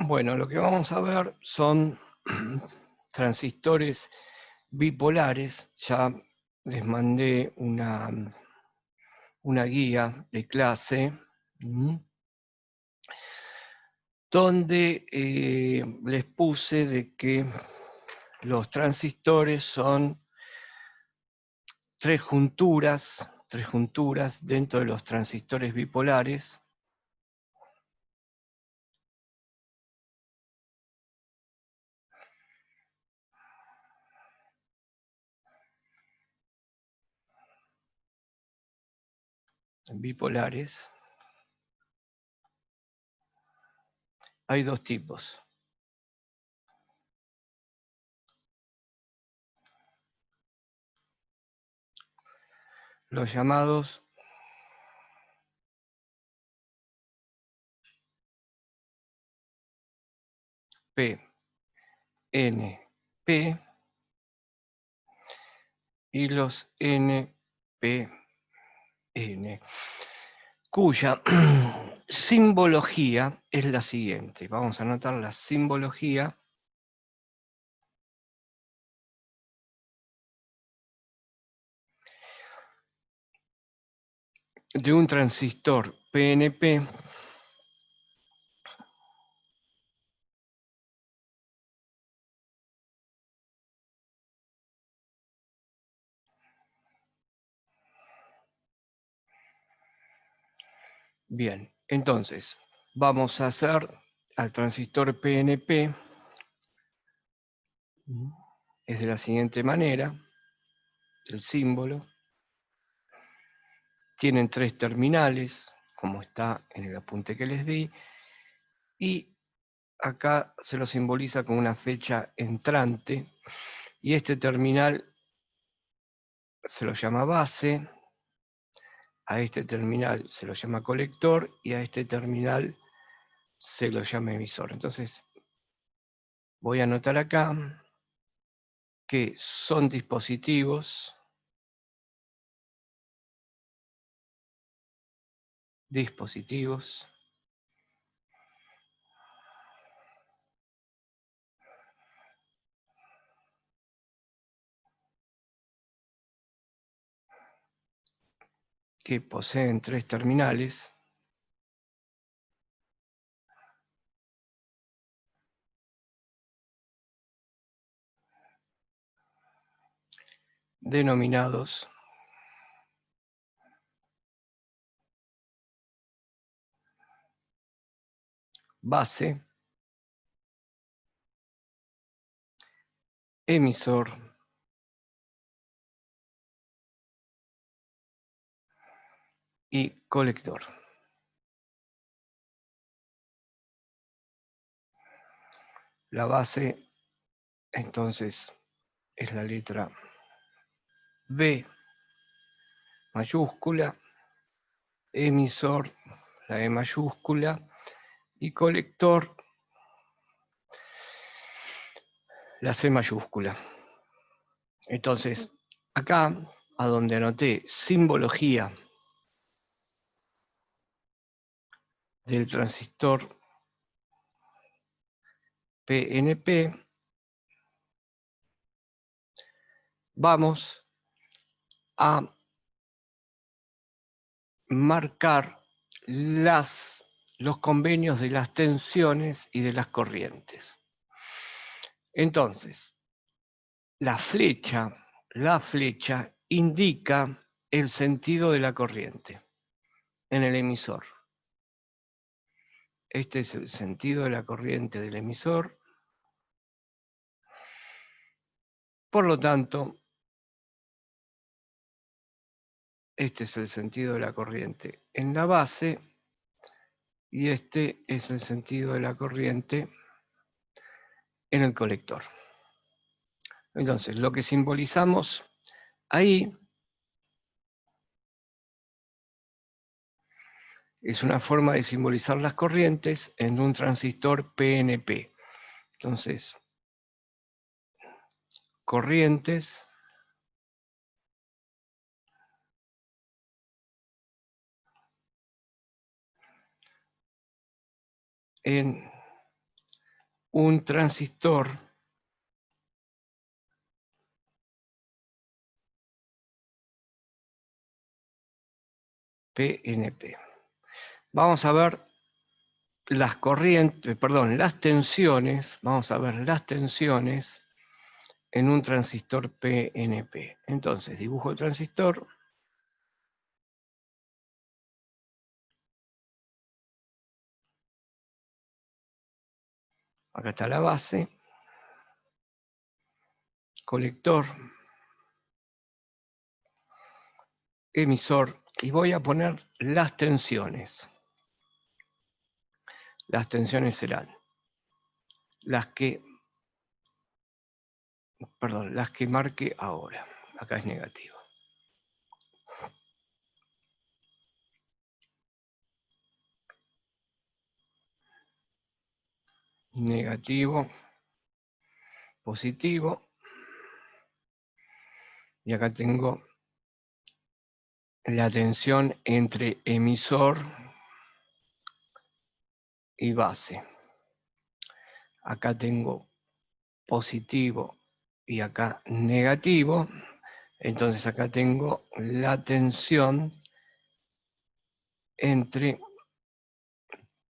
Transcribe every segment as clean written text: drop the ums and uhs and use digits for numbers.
Bueno, lo que vamos a ver son transistores bipolares. Ya les mandé una guía de clase donde les puse de que los transistores son tres junturas dentro de los transistores bipolares. Bipolares. Hay dos tipos. Los llamados PNP y los NPN, cuya simbología es la siguiente. Vamos a anotar la simbología de un transistor PNP Bien, entonces, vamos a hacer al transistor PNP, es de la siguiente manera, el símbolo. Tienen tres terminales, como está en el apunte que les di, y acá se lo simboliza con una fecha entrante, y este terminal se lo llama base, a este terminal se lo llama colector, y a este terminal se lo llama emisor. Entonces, voy a anotar acá que son dispositivos que poseen tres terminales denominados base, emisor y colector. La base, entonces, es la letra B mayúscula, emisor, la E mayúscula, y colector, la C mayúscula. Entonces, acá, a donde anoté simbología del transistor PNP, vamos a marcar los convenios de las tensiones y de las corrientes. Entonces, la flecha indica el sentido de la corriente en el emisor. Este es el sentido de la corriente del emisor. Por lo tanto, este es el sentido de la corriente en la base y este es el sentido de la corriente en el colector. Entonces, lo que simbolizamos ahí es una forma de simbolizar las corrientes en un transistor PNP. Entonces, corrientes en un transistor PNP. Vamos a ver las corrientes, perdón, las tensiones, vamos a ver las tensiones en un transistor PNP. Entonces, dibujo el transistor. Acá está la base, colector, emisor, y voy a poner las tensiones. Las tensiones serán las que marque ahora. Acá es negativo. Negativo, positivo. Y acá tengo la tensión entre emisor y base. Acá tengo positivo y acá negativo. Entonces acá tengo la tensión entre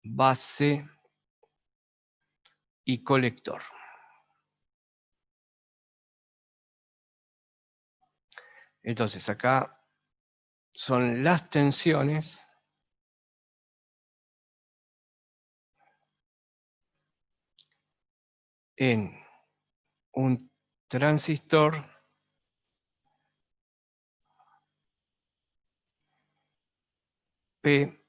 base y colector. Entonces acá son las tensiones en un transistor PNP.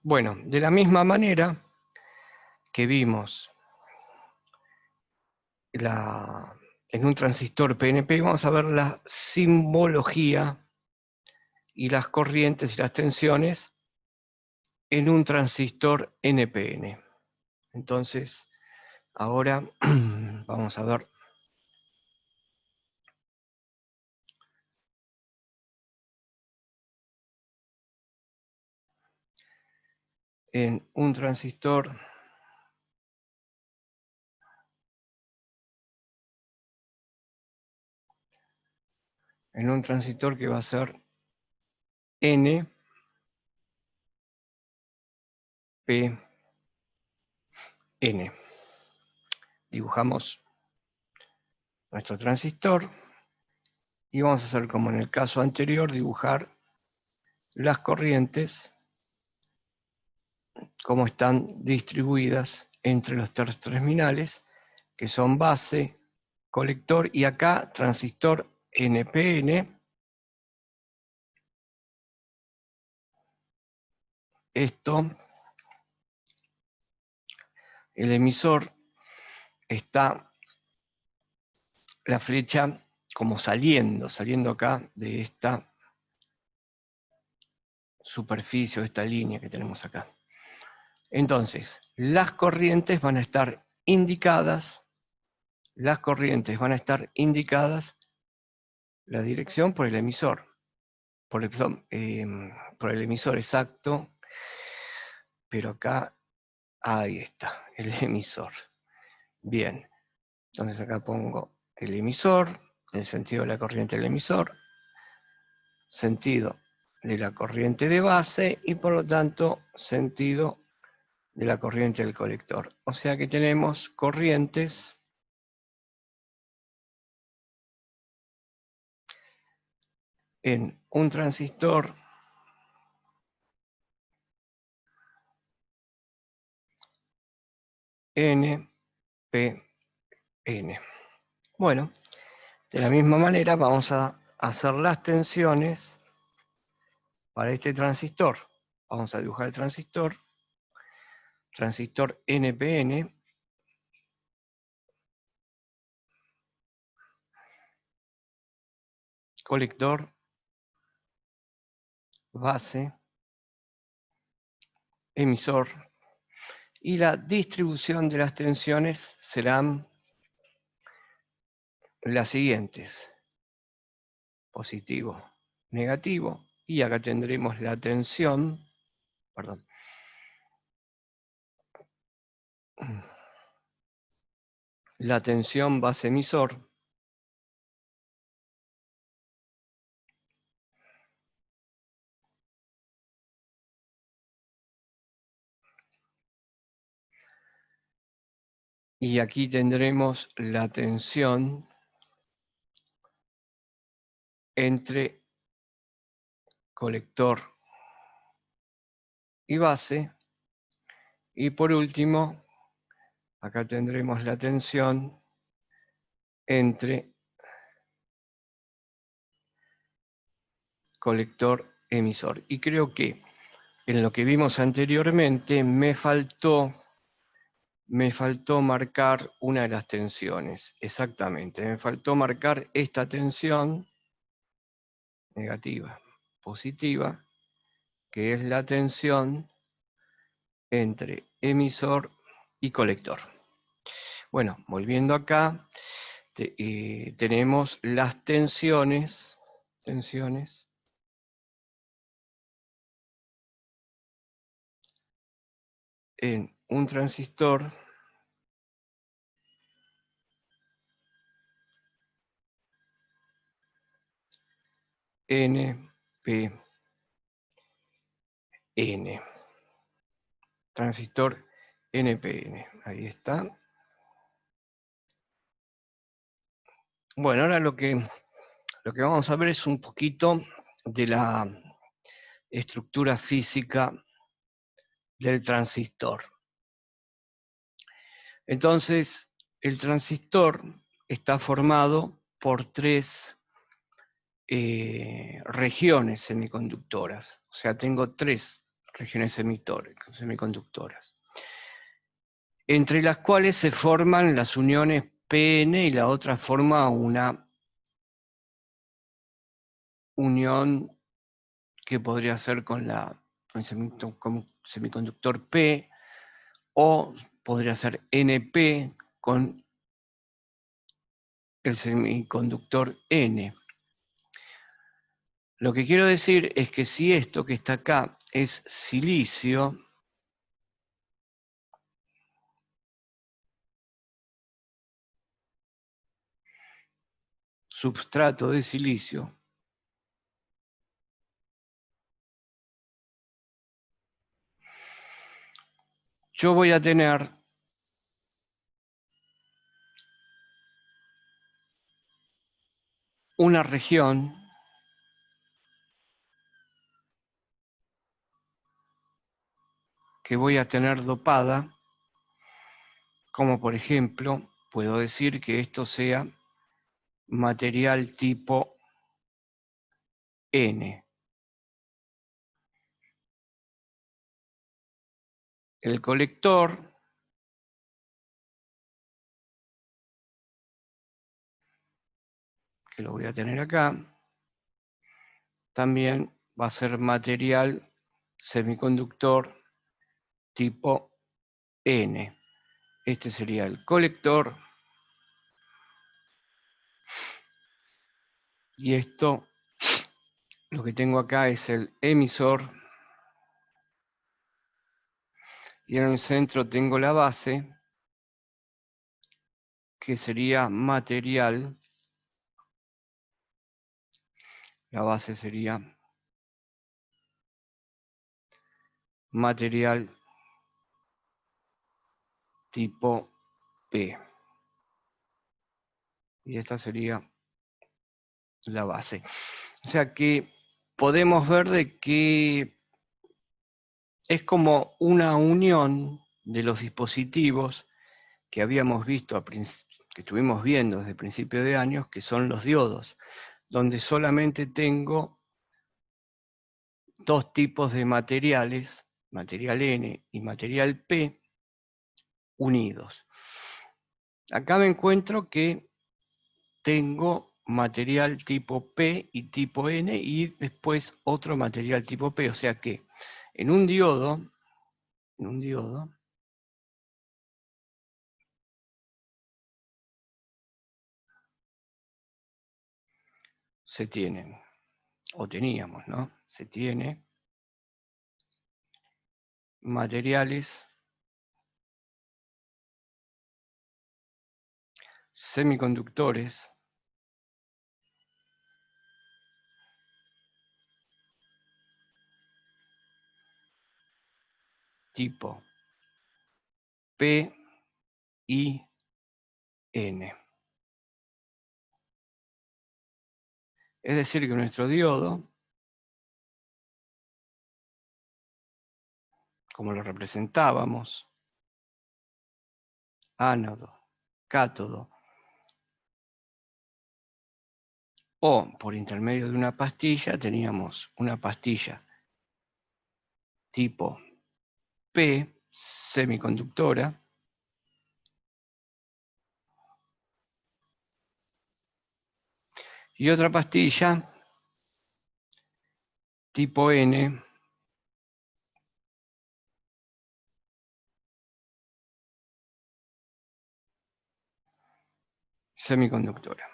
Bueno, de la misma manera que vimos en un transistor PNP, vamos a ver la simbología y las corrientes y las tensiones en un transistor NPN. Entonces, ahora vamos a ver en un transistor que va a ser NPN. Dibujamos nuestro transistor y vamos a hacer como en el caso anterior, dibujar las corrientes como están distribuidas entre los tres terminales, que son base, colector y acá transistor NPN. Esto, el emisor está la flecha como saliendo acá de esta superficie, de esta línea que tenemos acá. Entonces, las corrientes van a estar indicadas, la dirección por el emisor, por el emisor exacto, pero acá, ahí está, el emisor. Bien, entonces acá pongo el emisor, el sentido de la corriente del emisor, sentido de la corriente de base y por lo tanto sentido de la corriente del colector. O sea que tenemos corrientes en un transistor NPN. Bueno, de la misma manera vamos a hacer las tensiones para este transistor. Vamos a dibujar el transistor NPN, colector, base, emisor, y la distribución de las tensiones serán las siguientes: positivo, negativo, y acá tendremos la tensión, perdón, la tensión base emisor, y aquí tendremos la tensión entre colector y base, y por último, acá tendremos la tensión entre colector emisor. Y creo que en lo que vimos anteriormente me faltó marcar una de las tensiones. Exactamente, me faltó marcar esta tensión negativa, positiva, que es la tensión entre emisor y colector. Bueno, volviendo acá, tenemos las tensiones en un transistor NPN. Transistor NPN. Ahí está. Bueno, ahora lo que vamos a ver es un poquito de la estructura física del transistor. Entonces, el transistor está formado por tres regiones semiconductoras. O sea, tengo tres regiones semiconductoras, entre las cuales se forman las uniones PN y la otra forma una unión que podría ser con el semiconductor P, o podría ser NP con el semiconductor N. Lo que quiero decir es que si esto que está acá es silicio, substrato de silicio, yo voy a tener una región que voy a tener dopada, como por ejemplo, puedo decir que esto sea material tipo N. El colector, que lo voy a tener acá, también va a ser material semiconductor tipo N. Este sería el colector, y esto, lo que tengo acá es el emisor, y en el centro tengo la base, que sería material, la base sería material tipo P. Y esta sería la base. O sea que podemos ver de que es como una unión de los dispositivos que habíamos visto, que estuvimos viendo desde principios de años, que son los diodos, donde solamente tengo dos tipos de materiales, material N y material P, unidos. Acá me encuentro que tengo material tipo P y tipo N, y después otro material tipo P, o sea que en un diodo se tienen, o teníamos, ¿no? Se tiene materiales semiconductores tipo P y N. Es decir, que nuestro diodo, como lo representábamos, ánodo, cátodo, o por intermedio de una pastilla, teníamos una pastilla tipo P, semiconductora, y otra pastilla tipo N, semiconductora.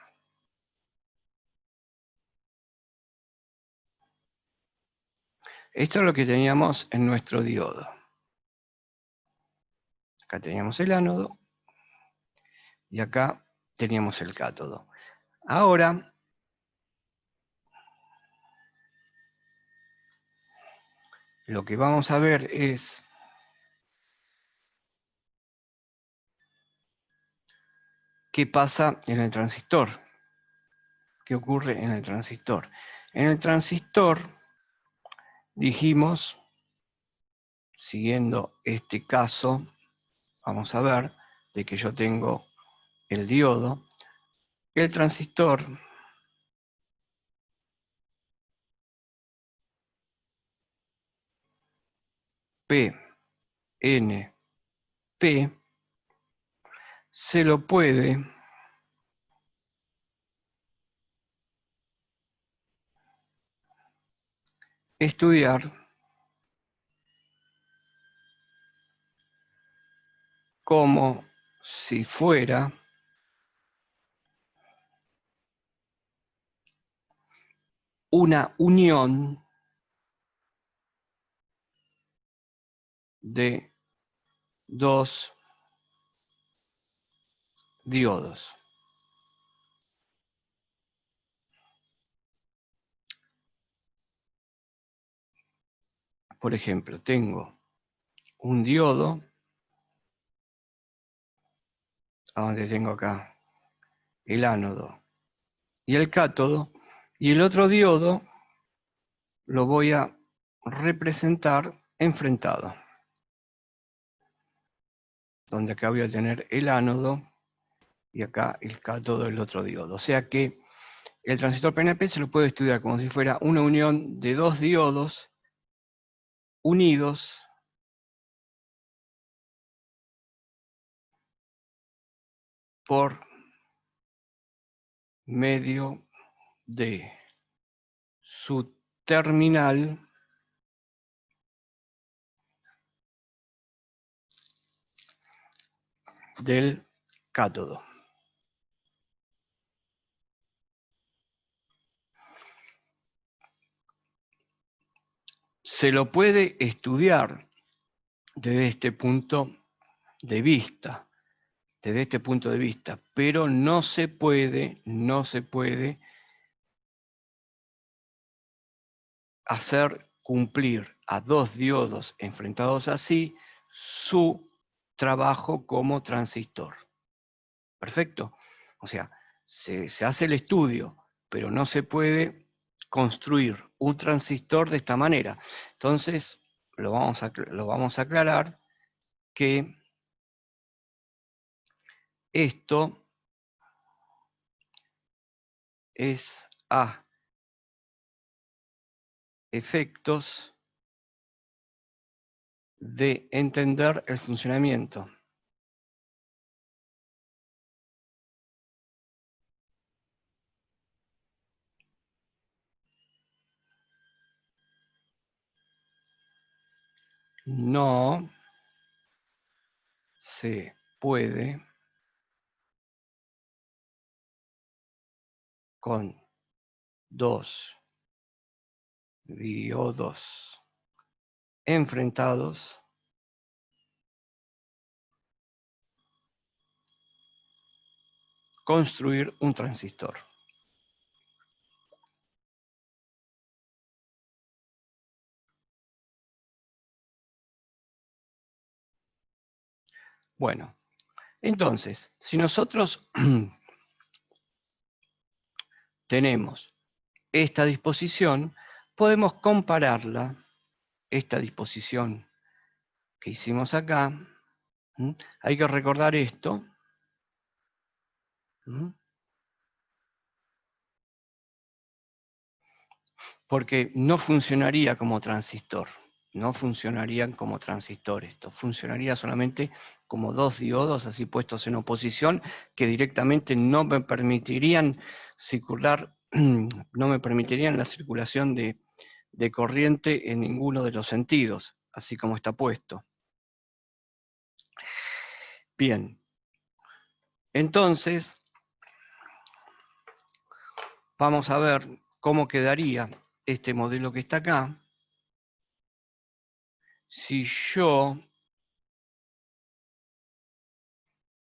Esto es lo que teníamos en nuestro diodo. Acá teníamos el ánodo y acá teníamos el cátodo. Ahora, lo que vamos a ver es qué pasa en el transistor. ¿Qué ocurre en el transistor? En el transistor dijimos, siguiendo este caso, vamos a ver de que yo tengo el diodo, el transistor PNP se lo puede estudiar como si fuera una unión de dos diodos. Por ejemplo, tengo un diodo, a donde tengo acá el ánodo y el cátodo, y el otro diodo lo voy a representar enfrentado, donde acá voy a tener el ánodo y acá el cátodo del otro diodo. O sea que el transistor PNP se lo puede estudiar como si fuera una unión de dos diodos unidos por medio de su terminal del cátodo. Se lo puede estudiar desde este punto de vista, pero no se puede hacer cumplir a dos diodos enfrentados así su trabajo como transistor. ¿Perfecto? O sea, se hace el estudio, pero no se puede construir un transistor de esta manera. Entonces, lo vamos a aclarar que esto es a efectos de entender el funcionamiento. No se puede con dos diodos enfrentados construir un transistor. Bueno, entonces, si nosotros tenemos esta disposición, podemos compararla, esta disposición que hicimos acá. Hay que recordar esto. Porque no funcionaría como transistor. No funcionarían como transistor esto. Funcionaría solamente como dos diodos así puestos en oposición que directamente no me permitirían circular, no me permitirían la circulación de corriente en ninguno de los sentidos, así como está puesto. Bien. Entonces, vamos a ver cómo quedaría este modelo que está acá si yo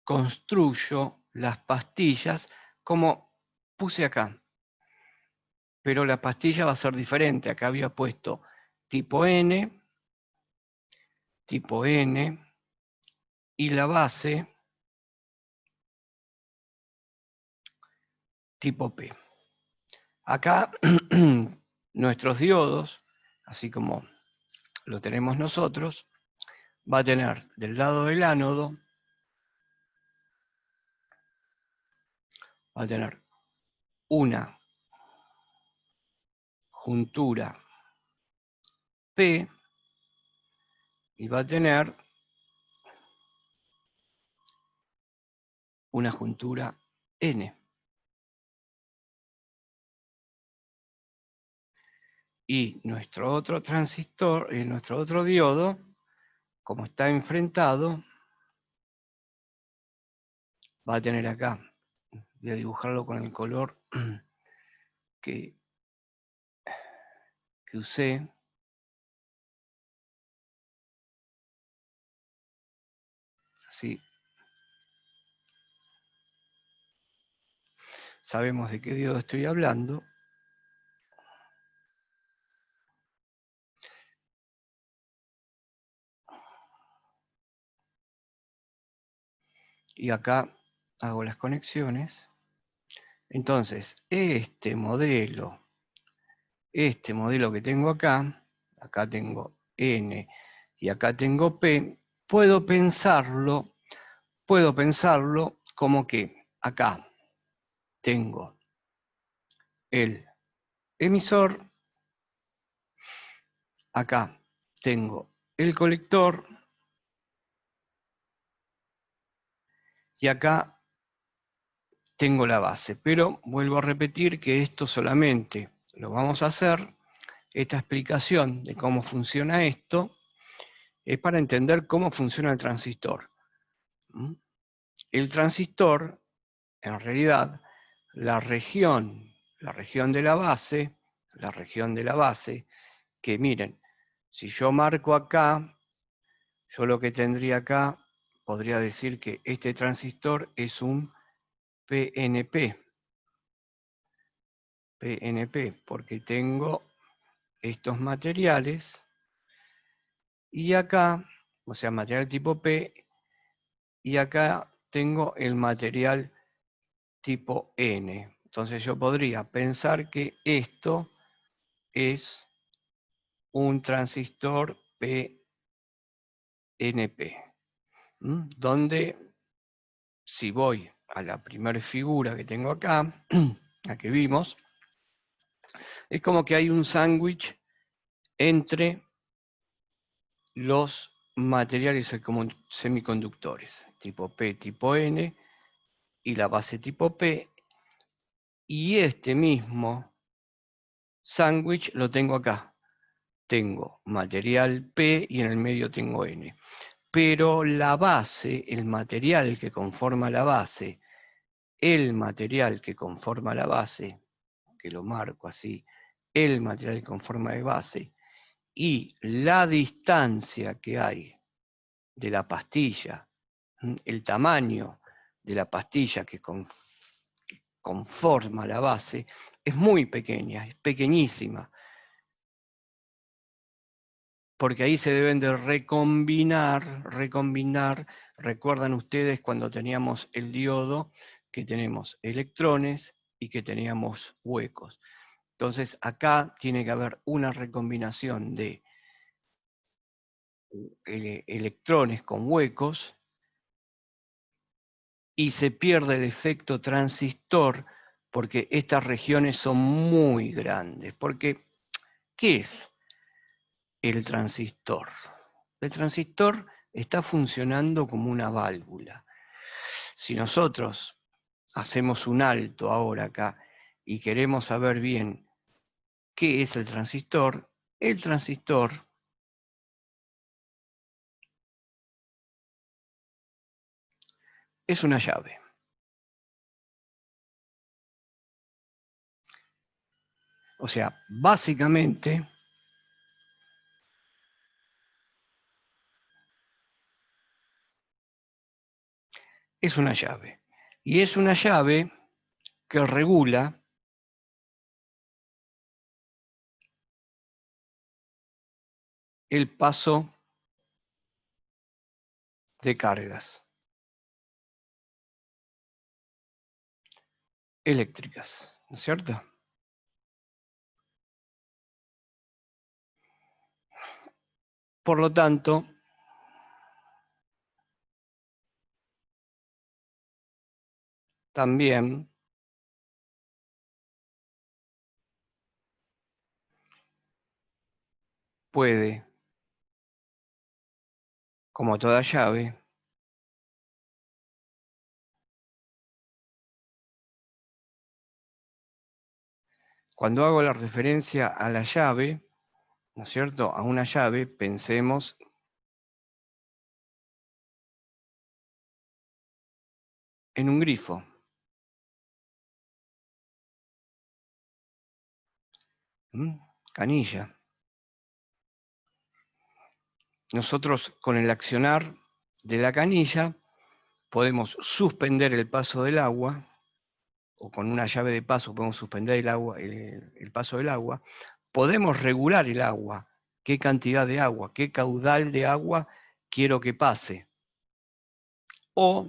construyo las pastillas como puse acá. Pero la pastilla va a ser diferente. Acá había puesto tipo N y la base tipo P. Acá nuestros diodos, así como lo tenemos nosotros, va a tener del lado del ánodo, va a tener una juntura P y va a tener una juntura N. Y nuestro otro transistor, nuestro otro diodo, como está enfrentado, va a tener acá, voy a dibujarlo con el color que usé, así sabemos de qué diodo estoy hablando. Y acá hago las conexiones. Entonces, este modelo que tengo acá tengo N y acá tengo P, puedo pensarlo como que acá tengo el emisor, acá tengo el colector y acá tengo la base. Pero vuelvo a repetir que esto solamente lo vamos a hacer, esta explicación de cómo funciona esto, es para entender cómo funciona el transistor. El transistor, en realidad, la región de la base, que miren, si yo marco acá, yo lo que tendría acá, podría decir que este transistor es un PNP, porque tengo estos materiales, y acá, o sea, material tipo P, y acá tengo el material tipo N. Entonces yo podría pensar que esto es un transistor PNP, donde si voy a la primera figura que tengo acá, la que vimos, es como que hay un sándwich entre los materiales semiconductores, tipo P, tipo N, y la base tipo P, y este mismo sándwich lo tengo acá. Tengo material P y en el medio tengo N. Pero la base, el material que conforma la base, que lo marco así, el material que conforma la base, y la distancia que hay de la pastilla, el tamaño de la pastilla que conforma la base, es muy pequeña, es pequeñísima. Porque ahí se deben de recombinar. Recuerdan ustedes cuando teníamos el diodo, que tenemos electrones y que teníamos huecos. Entonces acá tiene que haber una recombinación de electrones con huecos y se pierde el efecto transistor porque estas regiones son muy grandes. Porque, ¿qué es el transistor? El transistor está funcionando como una válvula. Si nosotros hacemos un alto ahora acá y queremos saber bien qué es el transistor es una llave. O sea, básicamente es una llave. Y es una llave que regula el paso de cargas eléctricas, ¿no es cierto? Por lo tanto, también puede, como toda llave, cuando hago la referencia a la llave, ¿no es cierto? A una llave, pensemos en un grifo. Canilla. Nosotros con el accionar de la canilla podemos suspender el paso del agua, o con una llave de paso podemos suspender el agua, el paso del agua. Podemos regular el agua, qué cantidad de agua, qué caudal de agua quiero que pase. O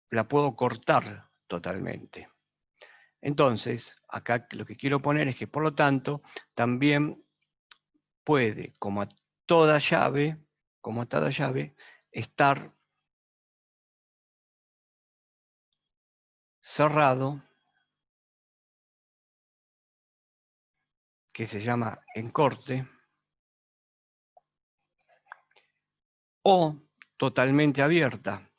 la puedo cortar totalmente. Entonces, acá lo que quiero poner es que, por lo tanto, también puede, como a toda llave, estar cerrado, que se llama encorte, o totalmente abierta,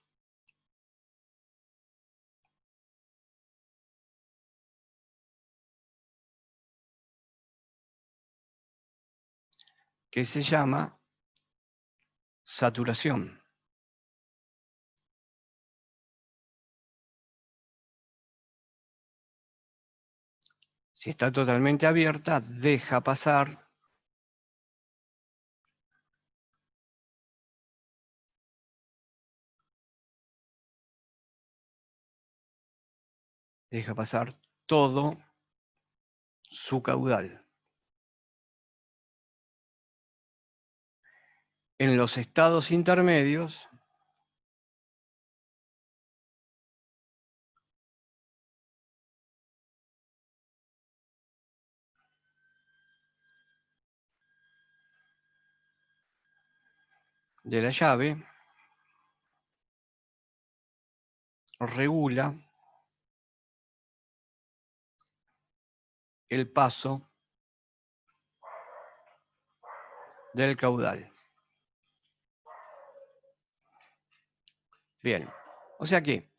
que se llama saturación. Si está totalmente abierta, deja pasar todo su caudal. En los estados intermedios, de la llave, regula el paso del caudal. Bien, o sea que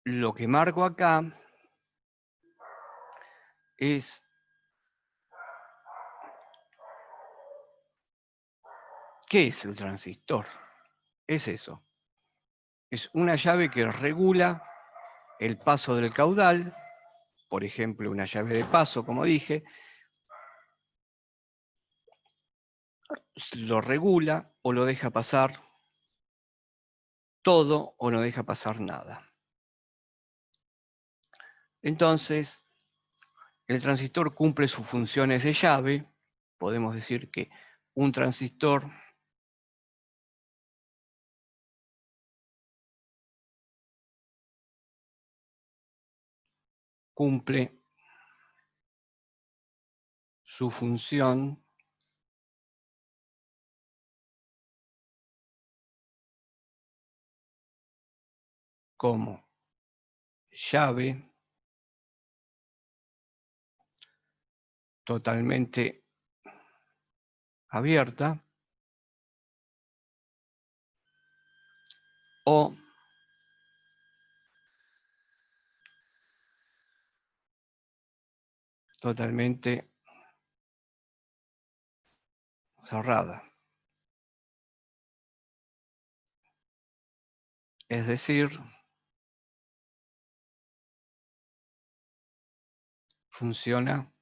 lo que marco acá es ¿qué es el transistor? Es eso. Es una llave que regula el paso del caudal, por ejemplo, una llave de paso, como dije, lo regula o lo deja pasar todo o no deja pasar nada. Entonces, el transistor cumple sus funciones de llave. Podemos decir que un transistor cumple su función como llave totalmente abierta o totalmente cerrada. Es decir, funciona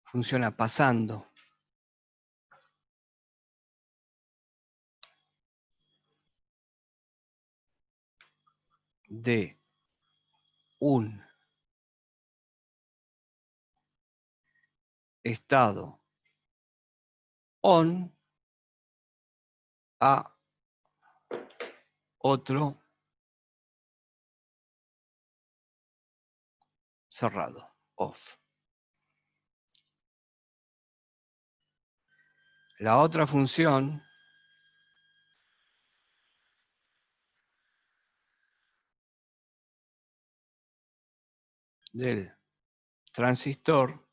funciona pasando de un estado on a otro cerrado, off. La otra función del transistor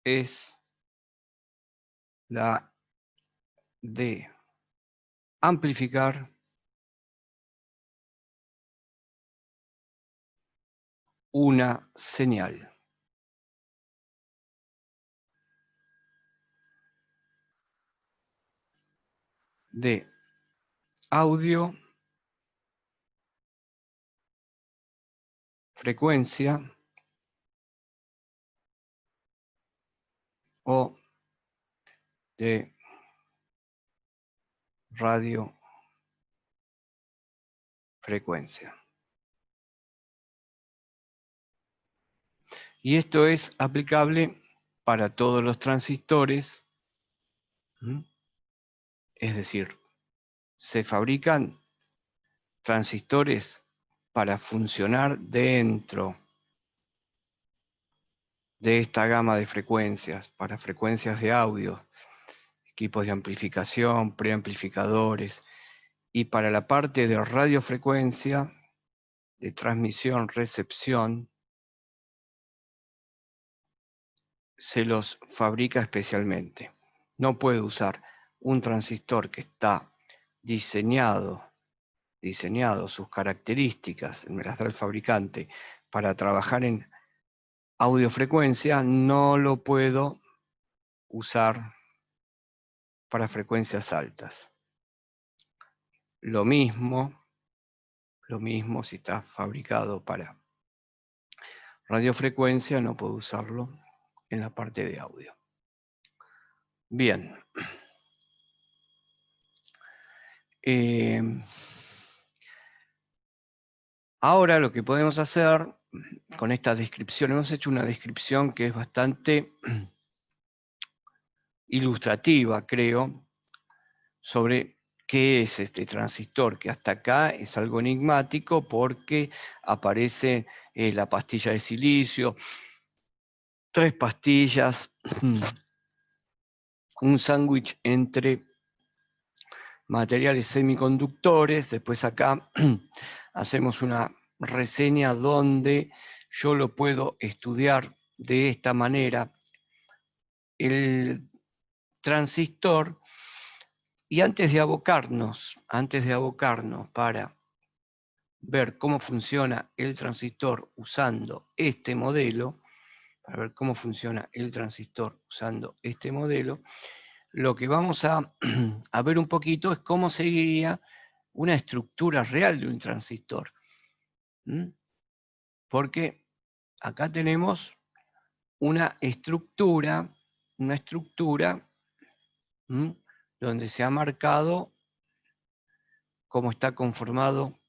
es la de amplificar una señal. De audio, frecuencia o de radiofrecuencia. Y esto es aplicable para todos los transistores, es decir, se fabrican transistores para funcionar dentro de esta gama de frecuencias, para frecuencias de audio, equipos de amplificación, preamplificadores, y para la parte de radiofrecuencia, de transmisión, recepción, se los fabrica especialmente. No puede usar un transistor que está diseñado, sus características, me las da el fabricante, para trabajar en audiofrecuencia, no lo puedo usar para frecuencias altas. Lo mismo si está fabricado para radiofrecuencia, no puedo usarlo en la parte de audio. Bien. Ahora lo que podemos hacer con esta descripción, hemos hecho una descripción que es bastante ilustrativa, creo, sobre qué es este transistor, que hasta acá es algo enigmático porque aparece la pastilla de silicio, 3 pastillas, un sándwich entre materiales semiconductores. Después acá hacemos una reseña donde yo lo puedo estudiar de esta manera, el transistor, y antes de abocarnos para ver cómo funciona el transistor usando este modelo, lo que vamos a ver un poquito es cómo seguiría una estructura real de un transistor. Porque acá tenemos una estructura una estructura donde se ha marcado cómo está conformado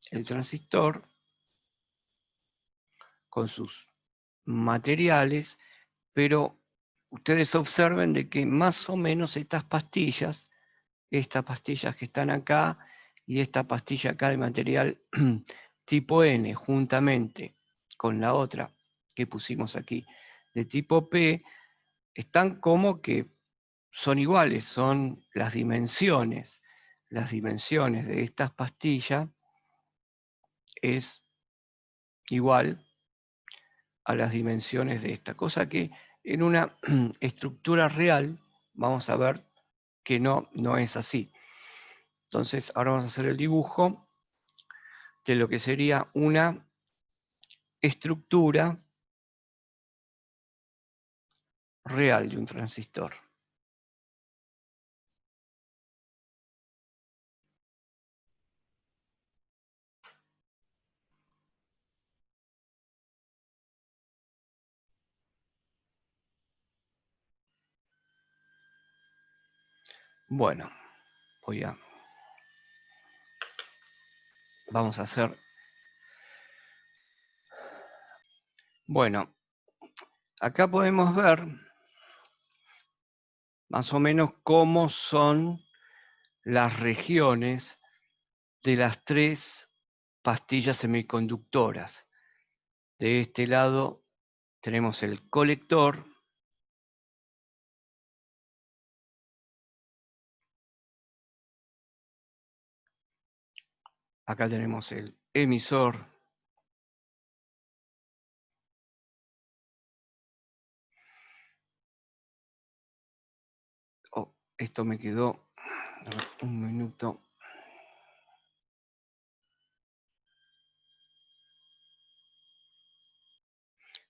el transistor con sus materiales, pero ustedes observen de que más o menos estas pastillas que están acá y esta pastilla acá de material tipo N, juntamente con la otra que pusimos aquí de tipo P, están como que son iguales, son las dimensiones. Las dimensiones de estas pastillas es igual a las dimensiones de esta, cosa que en una estructura real vamos a ver que no es así. Entonces ahora vamos a hacer el dibujo de lo que sería una estructura real de un transistor. Bueno, vamos a hacer. Bueno, acá podemos ver más o menos cómo son las regiones de las tres pastillas semiconductoras. De este lado tenemos el colector, acá tenemos el emisor, oh, esto me quedó, a ver, un minuto.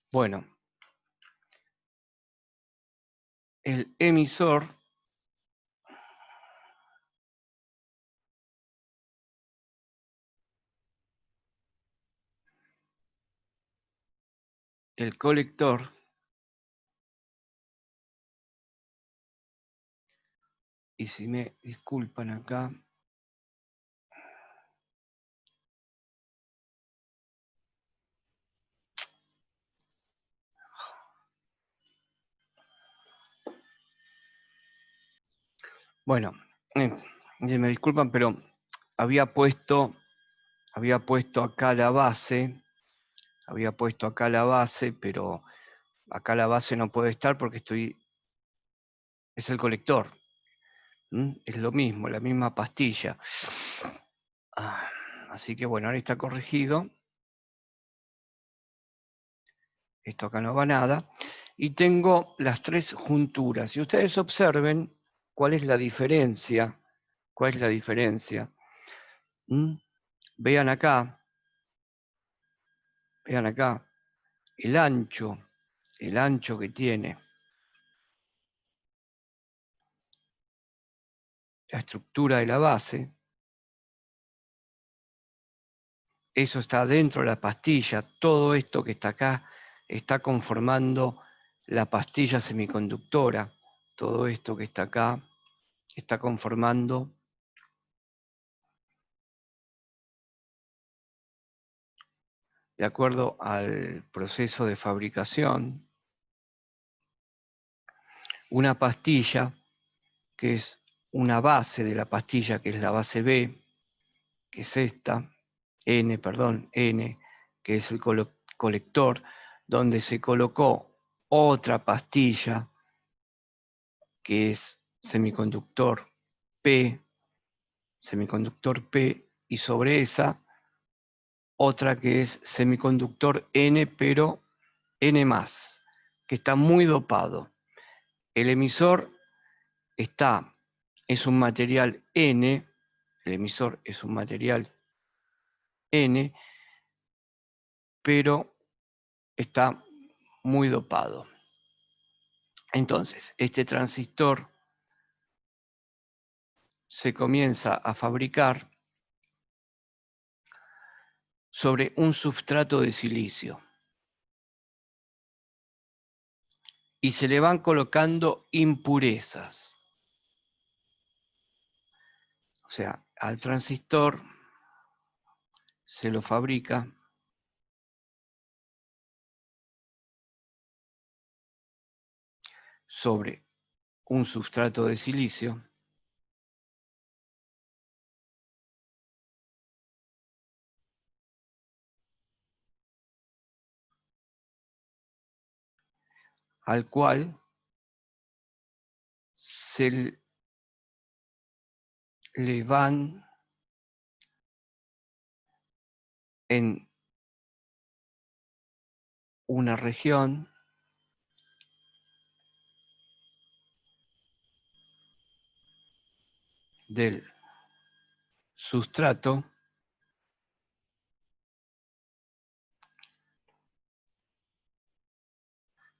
Bueno, el emisor el colector y si me disculpan acá, bueno, me disculpan, pero había puesto acá la base, pero acá la base no puede estar porque es el colector. Es lo mismo, la misma pastilla. Así que bueno, ahora está corregido. Esto acá no va nada. Y tengo las tres junturas. Y ustedes observen cuál es la diferencia. ¿Cuál es la diferencia? Vean acá. Vean acá. El ancho que tiene la estructura de la base. Eso está dentro de la pastilla. Todo esto que está acá está conformando la pastilla semiconductora. Todo esto que está acá está conformando de acuerdo al proceso de fabricación una pastilla que es una base de la pastilla que es la base B, que es esta, N, que es el colector, donde se colocó otra pastilla que es P, semiconductor P, y sobre esa otra que es semiconductor N, pero N+, que está muy dopado. El emisor es un material N, el emisor es un material N, pero está muy dopado. Entonces, este transistor se comienza a fabricar sobre un substrato de silicio. y se le van colocando impurezas. O sea, al transistor se lo fabrica sobre un sustrato de silicio al cual se le van en una región del sustrato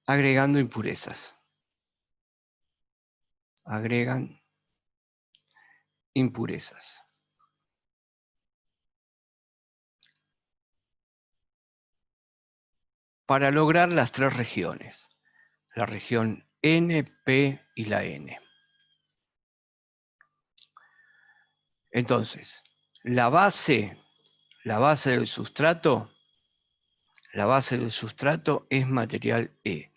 agregando impurezas. Agregan impurezas. Para lograr las tres regiones, la región N, P y la N. Entonces, la base del sustrato, es material E.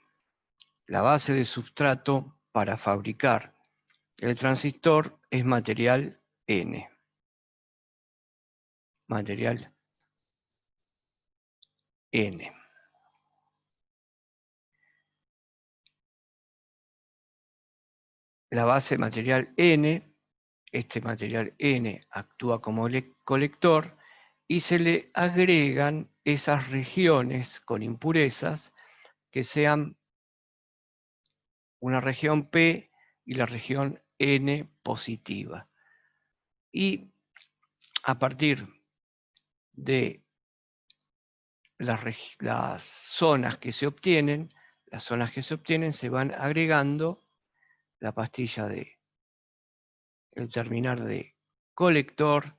La base del sustrato para fabricar el transistor es material N. Material N. La base material N, este material N actúa como colector y se le agregan esas regiones con impurezas que sean una región P y la región N positiva. Y a partir de las zonas que se obtienen, se van agregando la pastilla de el terminal de colector,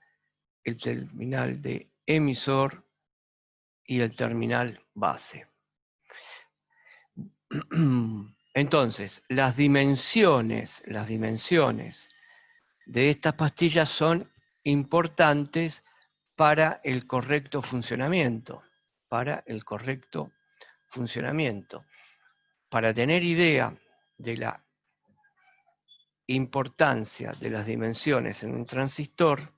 el terminal de emisor y el terminal base. Entonces, las dimensiones de estas pastillas son importantes para el correcto funcionamiento. Para tener idea de la importancia de las dimensiones en un transistor,